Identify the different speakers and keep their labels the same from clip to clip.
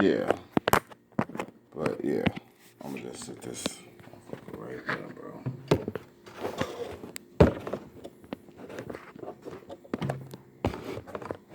Speaker 1: Yeah. But yeah, I'm gonna just sit this motherfucker right there, bro.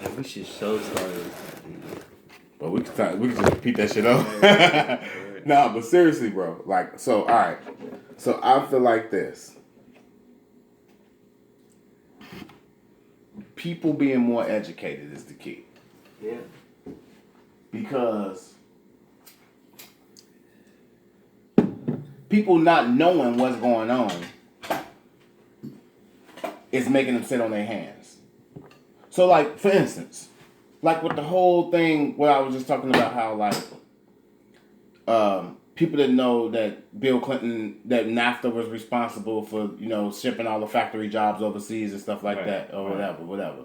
Speaker 2: Yeah, we should show start.
Speaker 1: But we can just repeat that shit up.
Speaker 2: Right.
Speaker 1: Nah, but seriously, bro. Like, so all right. So I feel like this. People being more educated is the key.
Speaker 2: Yeah.
Speaker 1: Because people not knowing what's going on is making them sit on their hands. So, like, for instance, like with the whole thing where I was just talking about how, like, people didn't know that Bill Clinton, that NAFTA was responsible for, shipping all the factory jobs overseas and stuff like that, or whatever.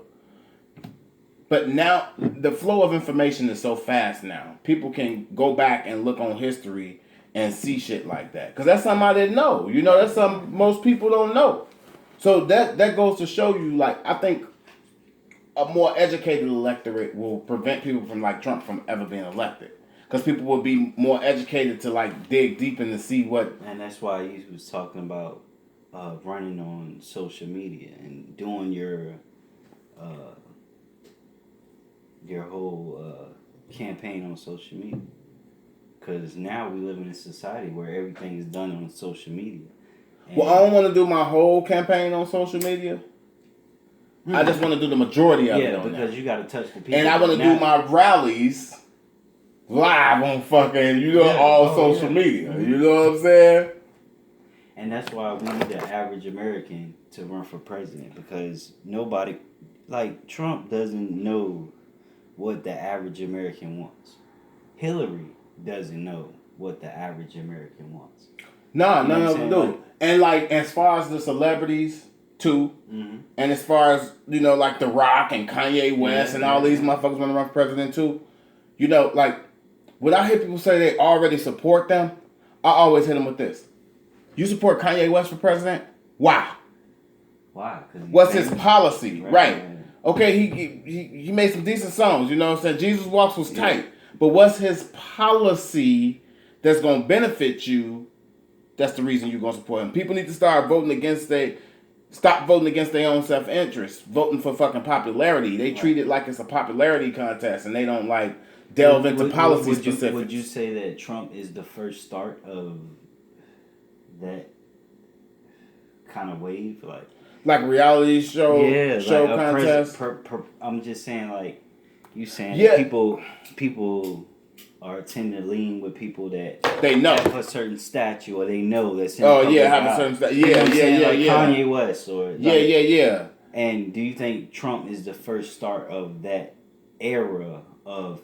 Speaker 1: But now, the flow of information is so fast now. People can go back and look on history and see shit like that. Because that's something I didn't know. That's something most people don't know. So that goes to show you, like, I think a more educated electorate will prevent people from, like Trump, from ever being elected. Because people will be more educated to, like, dig deep in to see what...
Speaker 2: And that's why he was talking about running on social media and doing your whole campaign on social media. Because now we live in a society where everything is done on social media. And
Speaker 1: well, I don't want to do my whole campaign on social media. I just want to do the majority of it on
Speaker 2: because
Speaker 1: that.
Speaker 2: you got to touch the people.
Speaker 1: And I want to do my rallies live on fucking, all social media. You know what I'm saying?
Speaker 2: And that's why we need the average American to run for president. Because nobody, like Trump doesn't know what the average American wants. Hillary doesn't know what the average American wants.
Speaker 1: No, none of them do. Like, and like, as far as the celebrities too, and as far as like The Rock and Kanye West and all these motherfuckers want to run for president too, like when I hear people say they already support them, I always hit them with this: you support Kanye West for president? Why?
Speaker 2: Why?
Speaker 1: What's his policy? Right. Okay, he made some decent songs. You know what I'm saying? Jesus Walks was tight. But what's his policy that's going to benefit you? That's the reason you're going to support him. People need to stop voting against their own self-interest, voting for fucking popularity. They treat it like it's a popularity contest, and they don't like delve into policy specifics.
Speaker 2: Would you say that Trump is the first start of that kind of wave, like
Speaker 1: reality show, show contest?
Speaker 2: I'm just saying, like you saying, people are tend to lean with people that
Speaker 1: they know
Speaker 2: have a certain statue, or they know that's
Speaker 1: have a certain statue.
Speaker 2: Kanye West or
Speaker 1: yeah.
Speaker 2: And do you think Trump is the first start of that era of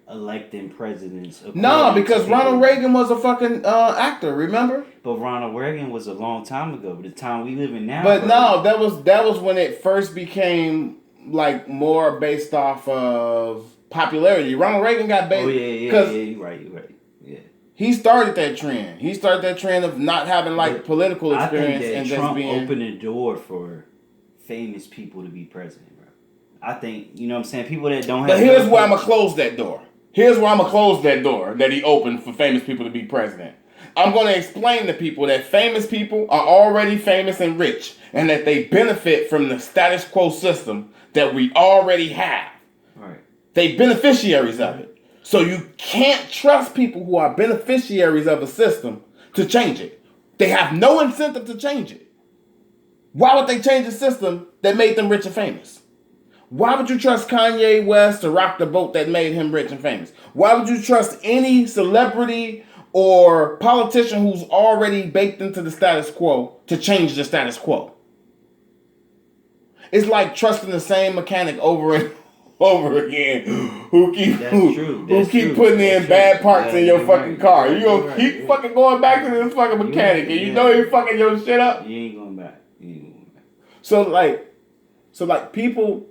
Speaker 2: electing presidents?
Speaker 1: No, because Ronald Reagan was a fucking actor, remember?
Speaker 2: But Ronald Reagan was a long time ago. But the time we live in now.
Speaker 1: But no, that was when it first became like more based off of popularity. Ronald Reagan got based.
Speaker 2: Oh yeah, you're right. Yeah.
Speaker 1: He started that trend. He started that trend of not having like political experience,
Speaker 2: I think that
Speaker 1: and
Speaker 2: Trump
Speaker 1: just being
Speaker 2: opened the door for famous people to be president, bro. I think what I'm saying, people that don't have.
Speaker 1: But here's where I'm gonna close that door. That he opened for famous people to be president. I'm going to explain to people that famous people are already famous and rich, and that they benefit from the status quo system that we already have.
Speaker 2: Right.
Speaker 1: They beneficiaries of it. So you can't trust people who are beneficiaries of a system to change it. They have no incentive to change it. Why would they change a system that made them rich and famous? Why would you trust Kanye West to rock the boat that made him rich and famous? Why would you trust any celebrity or politician who's already baked into the status quo to change the status quo? It's like trusting the same mechanic over and over again who keep putting in bad parts in your fucking car. You gonna keep fucking going back to this fucking mechanic, and you know he fucking your shit up.
Speaker 2: You ain't going back.
Speaker 1: So like people.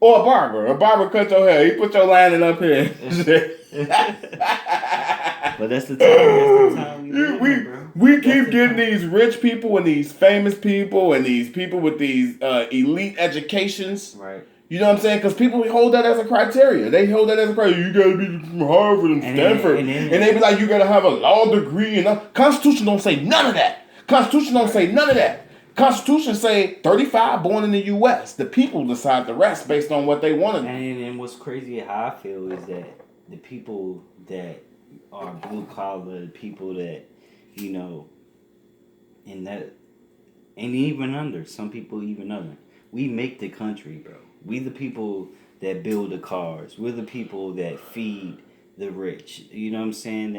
Speaker 1: Or a barber cut your hair. He put your lining up here.
Speaker 2: But that's the time
Speaker 1: we keep getting these rich people and these famous people and these people with these elite educations.
Speaker 2: Right.
Speaker 1: You know what I'm saying? Because people hold that as a criteria. They hold that as a criteria. You gotta be from Harvard and Stanford, and they be like, you gotta have a law degree. And Constitution don't say none of that. Constitution don't say none of that. Constitution say 35 born in the U.S. The people decide the rest based on what they want to.
Speaker 2: And what's crazy, how I feel, is that the people that are blue collar, the people that, you know, in that, and even under, some people even under, we make the country, bro. We the people that build the cars. We're the people that feed the rich. You know what I'm saying?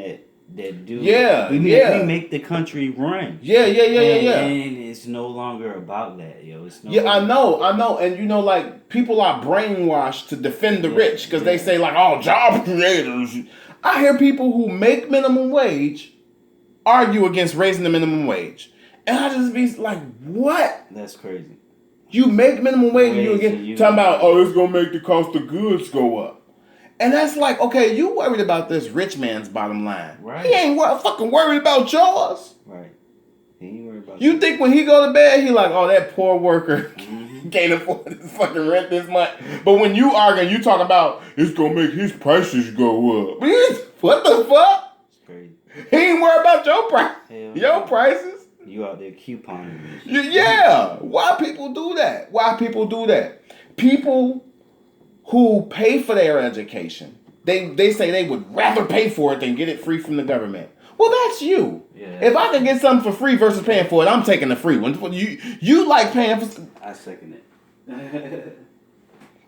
Speaker 2: That do. We make the country run.
Speaker 1: Yeah.
Speaker 2: And it's no longer about that, yo. It's no
Speaker 1: I know. And you know, like, people are brainwashed to defend the rich because they say, like, oh, job creators. I hear people who make minimum wage argue against raising the minimum wage. And I just be like, what?
Speaker 2: That's crazy.
Speaker 1: You make minimum wage and you again talking about, oh, it's going to make the cost of goods go up. And that's like, okay, you worried about this rich man's bottom line.
Speaker 2: Right.
Speaker 1: He ain't fucking worried about yours.
Speaker 2: Right. He ain't worried about
Speaker 1: you. Think when he go to bed, he like, oh, that poor worker can't afford to fucking rent this month. But when you arguing, you talking about, it's going to make his prices go up. What the fuck?
Speaker 2: It's crazy.
Speaker 1: He ain't worried about your price. Your prices.
Speaker 2: You out there couponing.
Speaker 1: Yeah. Why people do that? People who pay for their education, they say they would rather pay for it than get it free from the government. Well, that's you. Yeah. If I can get something for free versus paying for it, I'm taking the free one. You like paying for...
Speaker 2: I second it.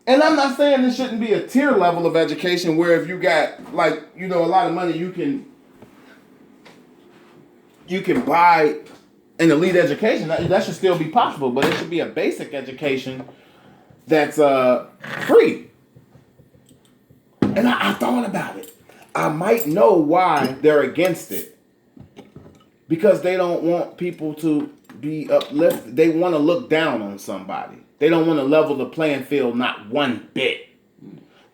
Speaker 1: And I'm not saying there shouldn't be a tier level of education where if you got, like, you know, a lot of money, you can buy an elite education. That should still be possible, but it should be a basic education that's free. And I thought about it. I might know why they're against it. Because they don't want people to be uplifted. They want to look down on somebody. They don't want to level the playing field not one bit.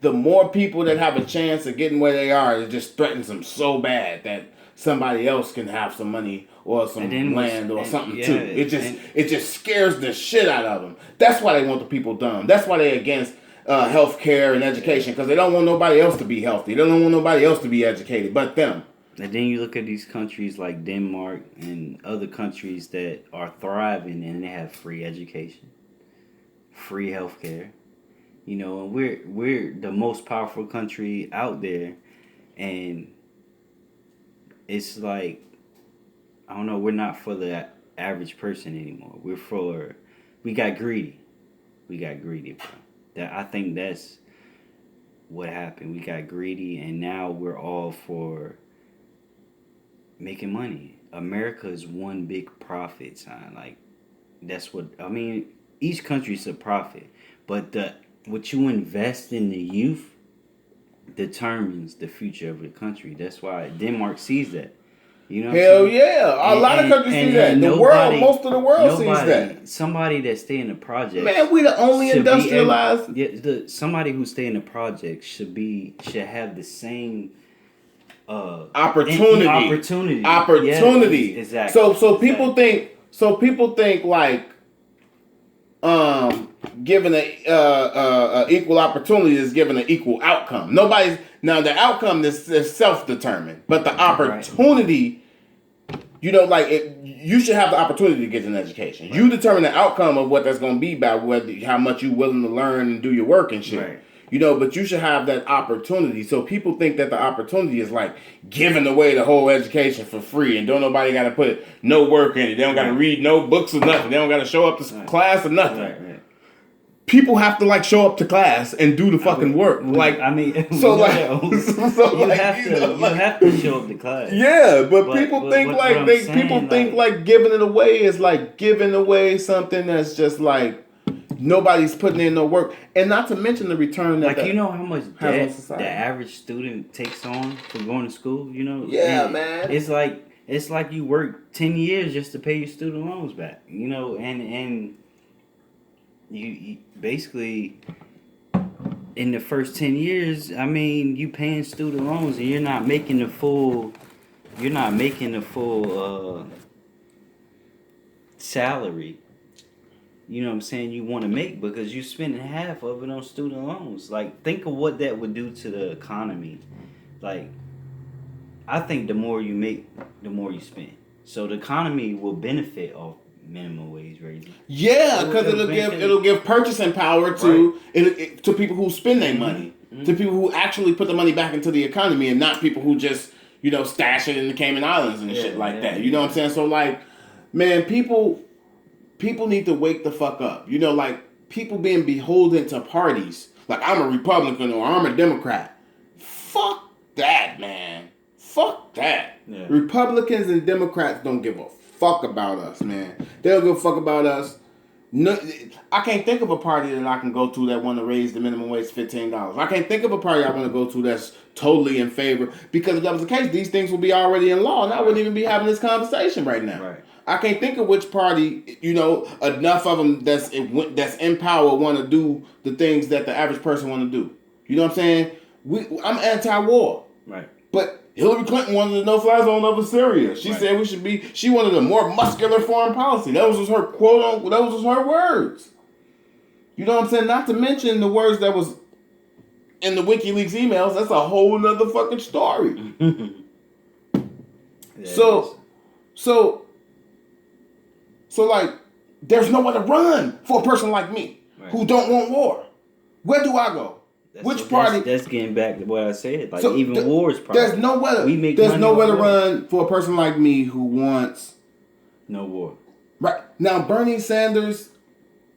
Speaker 1: The more people that have a chance of getting where they are, it just threatens them so bad that somebody else can have some money or some land or something too. It just scares the shit out of them. That's why they want the people dumb. That's why they're against health care and education, because they don't want nobody else to be healthy. They don't want nobody else to be educated but them.
Speaker 2: And then you look at these countries like Denmark and other countries that are thriving and they have free education, free health care. You know, and we're the most powerful country out there, and it's like, I don't know, we're not for the average person anymore. We got greedy. Bro. I think that's what happened. We got greedy, and now we're all for making money. America is one big profit sign. Like, that's what, I mean, each country's a profit, but what you invest in the youth determines the future of the country. That's why Denmark sees that. You know,
Speaker 1: hell yeah, a lot of countries see that. Most of the world sees that.
Speaker 2: Somebody that stay in the project,
Speaker 1: man, we the only industrialized.
Speaker 2: Somebody who stay in the project should have the same
Speaker 1: opportunity.
Speaker 2: Yes, exactly.
Speaker 1: So people think like giving a equal opportunity is giving an equal outcome. Now the outcome is self-determined, but the opportunity, you know, like you should have the opportunity to get an education. Right. You determine the outcome of what that's going to be by how much you're willing to learn and do your work and shit. Right. You know, but you should have that opportunity. So people think that the opportunity is like giving away the whole education for free, and don't nobody got to put no work in it. They don't got to read no books or nothing. They don't got to show up to class or nothing. Right. People have to like show up to class and do the fucking work. Like, I mean, so like,
Speaker 2: you have to show up to class.
Speaker 1: Yeah, but people think like giving it away is like giving away something that's just like nobody's putting in no work, and not to mention the return that
Speaker 2: you know how much debt the average student takes on for going to school. You know,
Speaker 1: man,
Speaker 2: it's like you work 10 years just to pay your student loans back. You know, and you basically in the first 10 years, I mean, you paying student loans and you're not making the full salary. you know what I'm saying, you want to make because you're spending half of it on student loans. Like, think of what that would do to the economy. Like, I think the more you make, the more you spend. So the economy will benefit off minimum wage raising.
Speaker 1: Yeah, because it'll give purchasing power to to people who spend their money, to people who actually put the money back into the economy, and not people who just stash it in the Cayman Islands and shit like that. You know what I'm saying? So like, man, people need to wake the fuck up. Like people being beholden to parties. Like I'm a Republican or I'm a Democrat. Fuck that, man. Fuck that.
Speaker 2: Yeah.
Speaker 1: Republicans and Democrats don't give a fuck about us, man. They don't give a fuck about us. No, I can't think of a party that I can go to that want to raise the minimum wage to $15. I can't think of a party I want to go to that's totally in favor. Because if that was the case, these things would be already in law, and I wouldn't even be having this conversation right now.
Speaker 2: Right.
Speaker 1: I can't think of which party, enough of them that's in power want to do the things that the average person want to do. You know what I'm saying? I'm anti-war.
Speaker 2: Right.
Speaker 1: But Hillary Clinton wanted a no-fly zone over Syria. She said we should be. She wanted a more muscular foreign policy. That was just her quote. That was just her words. You know what I'm saying? Not to mention the words that was in the WikiLeaks emails. That's a whole nother fucking story. So like, there's nowhere to run for a person like me who don't want war. Where do I go? Which party?
Speaker 2: That's getting back to what I said. Like, so even war's problem.
Speaker 1: There's nowhere to run for a person like me who wants
Speaker 2: no war.
Speaker 1: Right. Now, Bernie Sanders.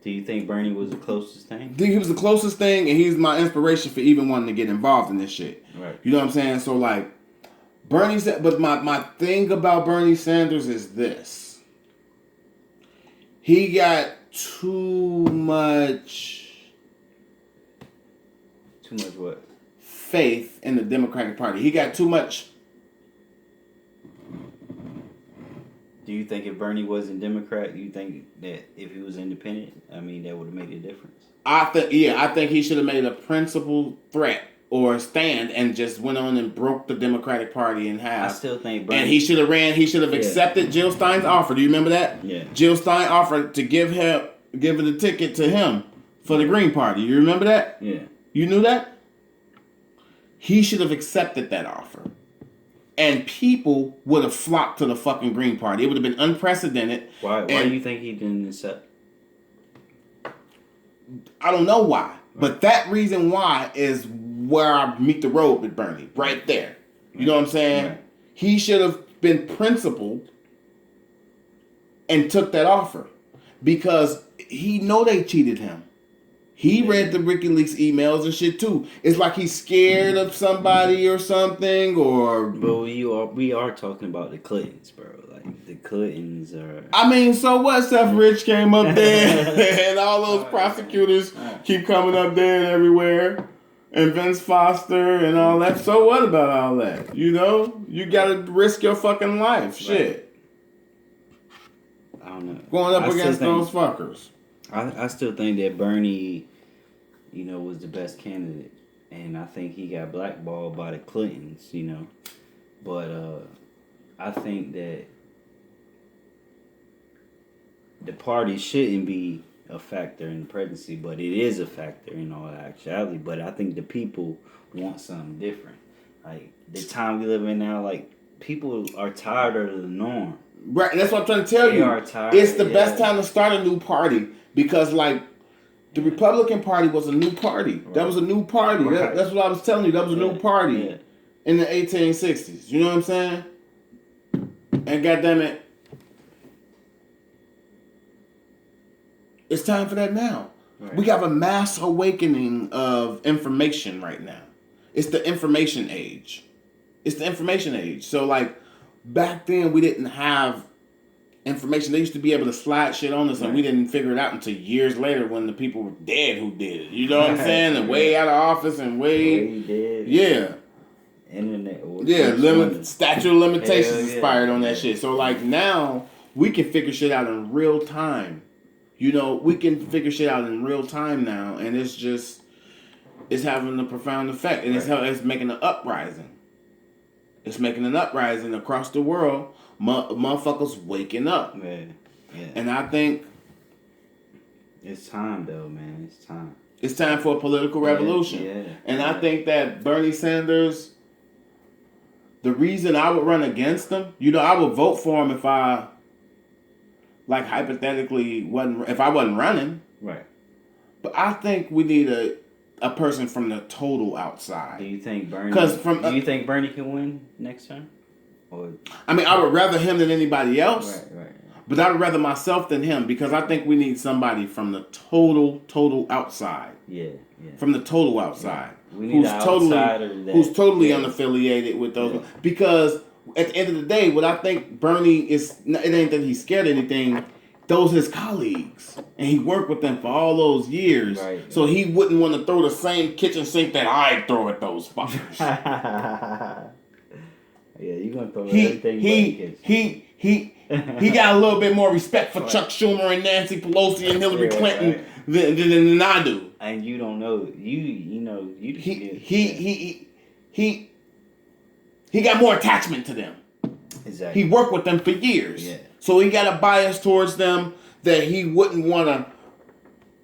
Speaker 2: Do you think Bernie was the closest thing?
Speaker 1: I think he was the closest thing, and he's my inspiration for even wanting to get involved in this shit.
Speaker 2: Right.
Speaker 1: You know what I'm saying? So, like, but my thing about Bernie Sanders is this. He got too much
Speaker 2: what?
Speaker 1: Faith in the Democratic Party. He got too much.
Speaker 2: Do you think if Bernie wasn't Democrat, you think that if he was independent, that would have made a difference? I
Speaker 1: think he should have made a principled threat or a stand and just went on and broke the Democratic Party in half.
Speaker 2: I still think Bernie.
Speaker 1: And he should have accepted Jill Stein's offer. Do you remember that?
Speaker 2: Yeah.
Speaker 1: Jill Stein offered to give her the ticket to him for the Green Party. You remember that?
Speaker 2: Yeah.
Speaker 1: You knew that? He should have accepted that offer. And people would have flocked to the fucking Green Party. It would have been unprecedented.
Speaker 2: Why do you think he didn't accept?
Speaker 1: I don't know why. Right. But that reason why is where I meet the road with Bernie. Right there. You know what I'm saying? Right. He should have been principled and took that offer. Because he know they cheated him. He read the WikiLeaks emails and shit too. It's like he's scared of somebody or something, or.
Speaker 2: But we are talking about the Clintons, bro. Like the Clintons are.
Speaker 1: I mean, so what? Seth Rich came up there, and all those prosecutors keep coming up there and everywhere, and Vince Foster and all that. So what about all that? You gotta risk your fucking life. Shit.
Speaker 2: I don't know.
Speaker 1: Going up against those fuckers.
Speaker 2: I still think that Bernie, was the best candidate. And I think he got blackballed by the Clintons, But I think that the party shouldn't be a factor in the presidency, but it is a factor in all actuality. But I think the people want something different. Like, the time we live in now, like, people are tired of the norm.
Speaker 1: Right, that's what I'm trying to tell you.
Speaker 2: Are tired,
Speaker 1: it's the best time to start a new party. Because, like, the Republican Party was a new party. Right. That was a new party. Right. That's what I was telling you. That was a new party in the 1860s. You know what I'm saying? And goddamn it, it's time for that now. Right. We have a mass awakening of information right now. It's the information age. So, like, back then we didn't have information. They used to be able to slide shit on us, and we didn't figure it out until years later when the people were dead who did it. You know what I'm saying? And way out of office and way dead. Yeah.
Speaker 2: Internet.
Speaker 1: Statute of limitations expired on that shit. So like now we can figure shit out in real time. We can figure shit out in real time now, and it's having a profound effect, and it's making an uprising. It's making an uprising across the world. Motherfuckers waking up.
Speaker 2: Yeah.
Speaker 1: And I think
Speaker 2: It's time, though, man. It's time.
Speaker 1: It's time for a political revolution.
Speaker 2: Yeah.
Speaker 1: And I think that Bernie Sanders, the reason I would run against him, I would vote for him if I, like, hypothetically, if I wasn't running.
Speaker 2: Right.
Speaker 1: But I think we need a person from the total outside.
Speaker 2: Do you think Bernie? Do you think Bernie can win next term? Or
Speaker 1: I mean, I would rather him than anybody else.
Speaker 2: Right.
Speaker 1: But I would rather myself than him because I think we need somebody from the total outside.
Speaker 2: Yeah.
Speaker 1: From the total outside.
Speaker 2: Yeah. We need an outsider
Speaker 1: who's totally unaffiliated with those. Yeah. Because at the end of the day, what I think Bernie is, it ain't that he's scared of anything. Those his colleagues. And he worked with them for all those years.
Speaker 2: Right.
Speaker 1: So he wouldn't want to throw the same kitchen sink that I throw at those fuckers.
Speaker 2: Yeah, you're going to throw everything
Speaker 1: He got a little bit more respect for Chuck Schumer and Nancy Pelosi and Hillary Clinton than I do.
Speaker 2: And you don't know
Speaker 1: he got more attachment to them.
Speaker 2: Exactly.
Speaker 1: He worked with them for years.
Speaker 2: Yeah.
Speaker 1: So he got a bias towards them that he wouldn't want to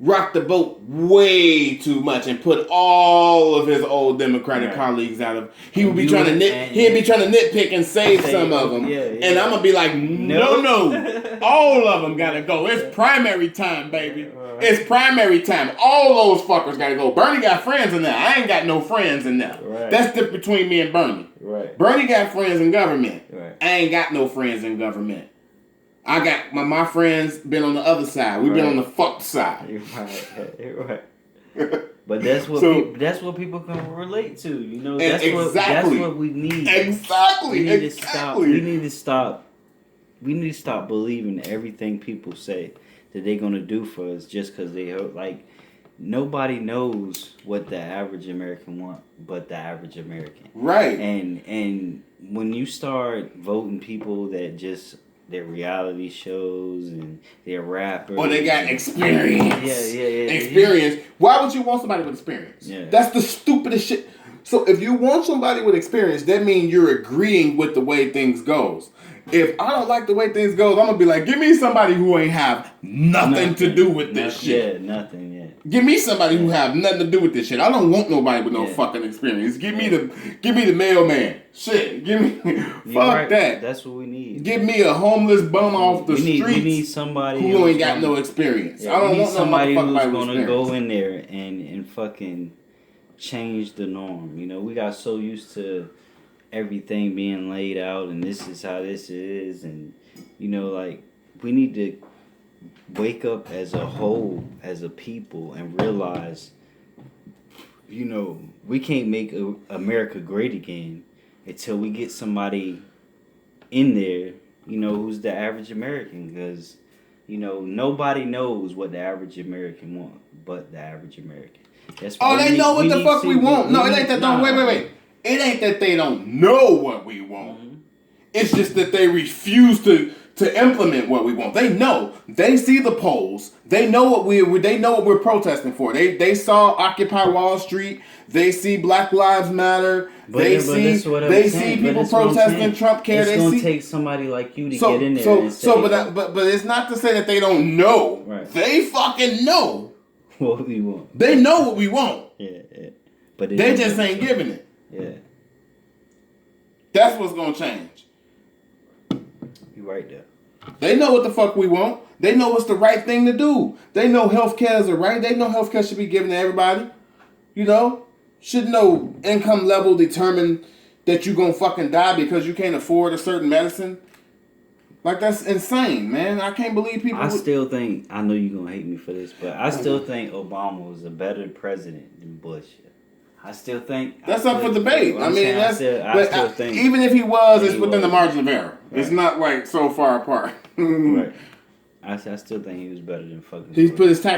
Speaker 1: rock the boat way too much and put all of his old Democratic colleagues out of. He'd be trying to nitpick and save some of them.
Speaker 2: Yeah.
Speaker 1: And I'm gonna be like, no, all of them gotta go. It's primary time, baby. It's primary time. All those fuckers gotta go. Bernie got friends in there. I ain't got no friends in there.
Speaker 2: Right.
Speaker 1: That's different between me and Bernie.
Speaker 2: Right.
Speaker 1: Bernie got friends in government.
Speaker 2: Right.
Speaker 1: I ain't got no friends in government. I got my friends been on the other side. We've been on the fucked side.
Speaker 2: You're right. But that's what people can relate to. That's what we need.
Speaker 1: Exactly.
Speaker 2: We need to stop believing everything people say that they're gonna do for us just because they hope. Like, nobody knows what the average American want but the average American.
Speaker 1: Right.
Speaker 2: And when you start voting people that just their reality shows and their rappers.
Speaker 1: Or they got experience.
Speaker 2: Yeah.
Speaker 1: Experience. Why would you want somebody with experience?
Speaker 2: Yeah.
Speaker 1: That's the stupidest shit. So if you want somebody with experience, that means you're agreeing with the way things goes. If I don't like the way things goes, I'm gonna be like, give me somebody who ain't have nothing to do with this shit.
Speaker 2: Yeah, nothing.
Speaker 1: Give me somebody who have nothing to do with this shit. I don't want nobody with no fucking experience. Give me the mailman. Shit. Give me fuck that.
Speaker 2: That's what we need.
Speaker 1: Give me a homeless bum off the streets.
Speaker 2: We need somebody
Speaker 1: who ain't got no experience.
Speaker 2: Yeah,
Speaker 1: I don't want
Speaker 2: somebody who's
Speaker 1: gonna
Speaker 2: experience. Go in there and fucking change the norm. We got so used to everything being laid out and this is how this is, and we need to wake up as a whole, as a people, and realize we can't make America great again until we get somebody in there who's the average American, because nobody knows what the average American want but the average American. That's
Speaker 1: they know what the fuck we want. No, it ain't that. Wait. It ain't that they don't know what we want. Mm-hmm. It's just that they refuse to implement what we want. They know. They see the polls. They know what we're protesting for. They saw Occupy Wall Street. They see Black Lives Matter. They see people protesting Trump care.
Speaker 2: It's gonna take somebody like you to get in there.
Speaker 1: But it's not to say that they don't know.
Speaker 2: Right.
Speaker 1: They fucking know
Speaker 2: what we want.
Speaker 1: They know what we want.
Speaker 2: Yeah. But
Speaker 1: they just ain't giving it.
Speaker 2: Yeah.
Speaker 1: That's what's gonna change.
Speaker 2: You right there.
Speaker 1: They know what the fuck we want. They know what's the right thing to do. They know healthcare is the right. They know healthcare should be given to everybody. Should no income level determine that you gonna fucking die because you can't afford a certain medicine. Like, that's insane, man. I can't believe people.
Speaker 2: Still think, I know you're gonna hate me for this, but I still think Obama was a better president than Bush. I still think
Speaker 1: that's up for debate. I mean,
Speaker 2: I still think
Speaker 1: even if he was, it's within the margin of error. Right. It's not like so far apart.
Speaker 2: Right. I still think he was better than fucking.
Speaker 1: He's put his tax